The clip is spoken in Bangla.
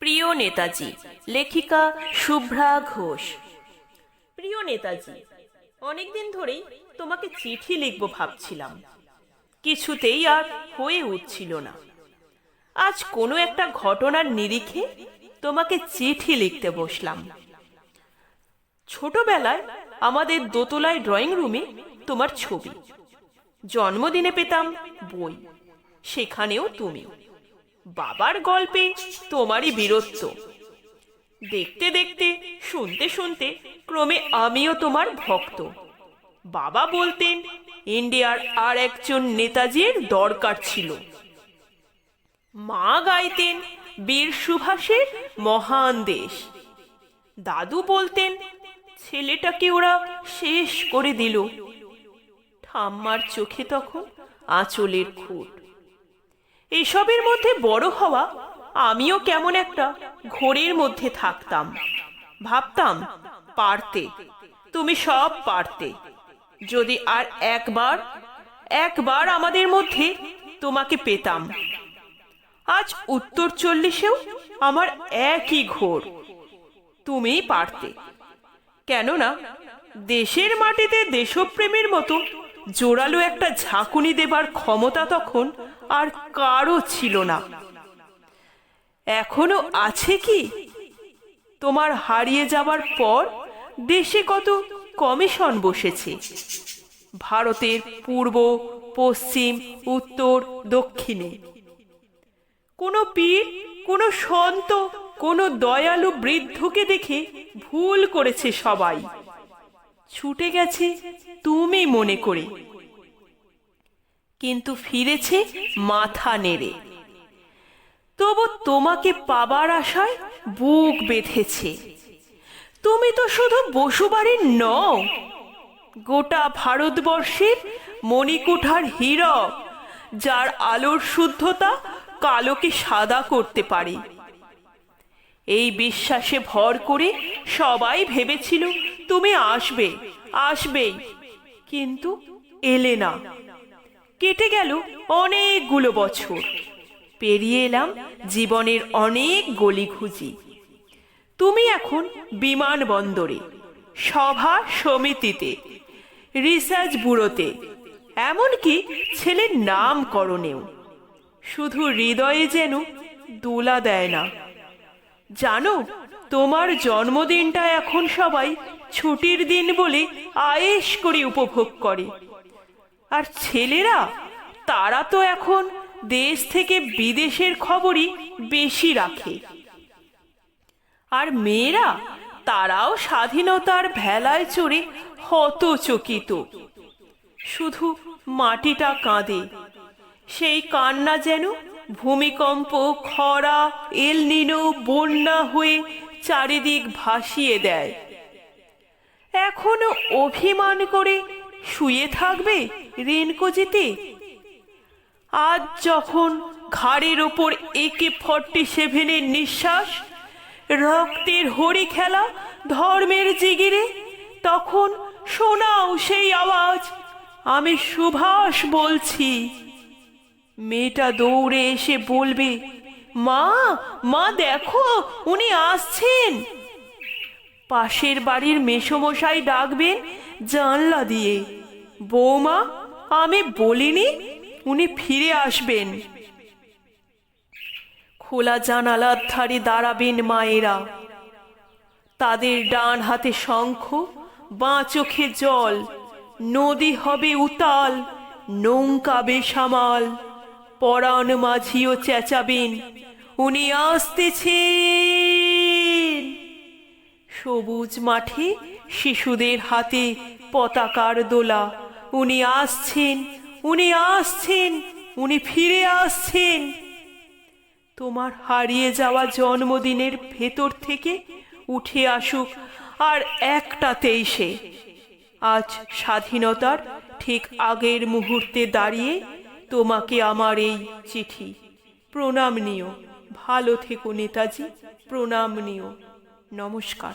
প্রিয় নেতাজি, লেখিকা শুভ্রা ঘোষ। প্রিয় নেতাজি, অনেকদিন ধরেই তোমাকে চিঠি লিখব ভাবছিলাম, কিছুতেই আর হয়ে উঠছিল না। আজ কোনো একটা ঘটনার নিরিখে তোমাকে চিঠি লিখতে বসলাম। ছোটবেলায় আমাদের দোতলায় ড্রয়িং রুমে তোমার ছবি, জন্মদিনে পেতাম বই, সেখানেও তুমি। বাবার গল্পে তোমারই বীরত্ব। দেখতে দেখতে, শুনতে শুনতে ক্রমে আমিও তোমার ভক্ত। বাবা বলতেন ইন্ডিয়ার আর একজন নেতাজির দরকার ছিল। মা গাইতেন বীর সুভাষের মহান দেশ। দাদু বলতেন ছেলেটাকে ওরা শেষ করে দিল। ঠাম্মার চোখে তখন আঁচলের খুঁট। এসবের মধ্যে বড় হওয়া আমিও কেমন একটা ঘোরের মধ্যে থাকতাম। ভাবতাম পারতে, তুমি সব পারতে, যদি আর একবার আমাদের মধ্যে তোমাকে পেতাম। আজ উত্তর 40-এও আমার একই ঘোর, তুমিই পারতে। কেননা দেশের মাটিতে দেশপ্রেমের মতো জোরালো একটা ঝাঁকুনি দেবার ক্ষমতা তখন আর কারও ছিল না। এখনো আছে কি? তোমার হারিয়ে যাবার পর দেশে কত কমিশন বসেছে, ভারতের পূর্ব, পশ্চিম, উত্তর, দক্ষিণে। কোনো পীর, কোনো সন্ত, কোনো দয়ালু বৃদ্ধকে দেখে ভুল করেছে সবাই, ছুটে গেছে তুমি মনে করে, কিন্তু ফিরেছে মাথা নেড়ে। তবু তোমাকে পাবার আশায় বুক বেঁধেছে। তুমি তো শুধু বসুবাড়ির নও, গোটা ভারতবর্ষের মণিকুঠার হীরক, যার আলোর শুদ্ধতা কালোকে সাদা করতে পারে। এই বিশ্বাসে ভর করে সবাই ভেবেছিল তুমি আসবেই, কিন্তু এলে না। কেটে গেল অনেকগুলো বছর, পেরিয়ে এলাম জীবনের অনেক গলিঘুজি। তুমি এখন বিমানবন্দরে, সভা সমিতিতে, রিসার্চ ব্যুরোতে, এমনকি ছেলের নামকরণেও। শুধু হৃদয়ে যেন দোলা দেয় না। জানো, তোমার জন্মদিনটা এখন সবাই ছুটির দিন বলে আয়েশ করে উপভোগ করে। আর ছেলেরা, তারা তো এখন দেশ থেকে বিদেশের খবরই বেশি রাখে। আর মেয়েরা, তারাও স্বাধীনতার ভেলায় চড়ে হতচকিত। শুধু মাটিটা কাঁদে, সেই কান্না যেন ভূমিকম্প, খরা, এল নিনো, বন্যা হয়ে চারিদিক ভাসিয়ে দেয়। এখনো অভিমান করে শুয়ে থাকবে রেনকোজিতে? আজ যখন ঘাড়ের ওপর AK-47 নিঃশ্বাস, রক্তের হরি খেলা ধর্মের জিগিরে, তখন শোনাও সেই আওয়াজ, আমি সুভাষ বলছি। মেয়েটা দৌড়ে এসে বলবে, মা দেখো, উনি আসছেন। পাশের বাড়ির মেসোমশাই ডাকবেন জানলা দিয়ে, বৌমা, আমি বলিনি উনি ফিরে আসবেন। খোলা জানালার ধারে দাঁড়াবেন মায়েরা, তাদের ডান হাতে শঙ্খ, বাঁ চোখে জল। নদী হবে উতাল, নৌকা বেসামাল। পরাণ মাঝিও চেঁচাবেন, উনি আসতেছেন। সবুজ মাঠে শিশুদের হাতে পতাকার দোলা, উনি আসছেন, উনি ফিরে আসছেন। তোমার হারিয়ে যাওয়া জন্মদিনের ভেতর থেকে উঠে আসুক আর একটা 23-এ। আজ স্বাধীনতার ঠিক আগের মুহূর্তে দাঁড়িয়ে তোমাকে আমার এই চিঠি। প্রণাম নিও, ভালো থেকো নেতাজি, প্রণাম নিও। নমস্কার।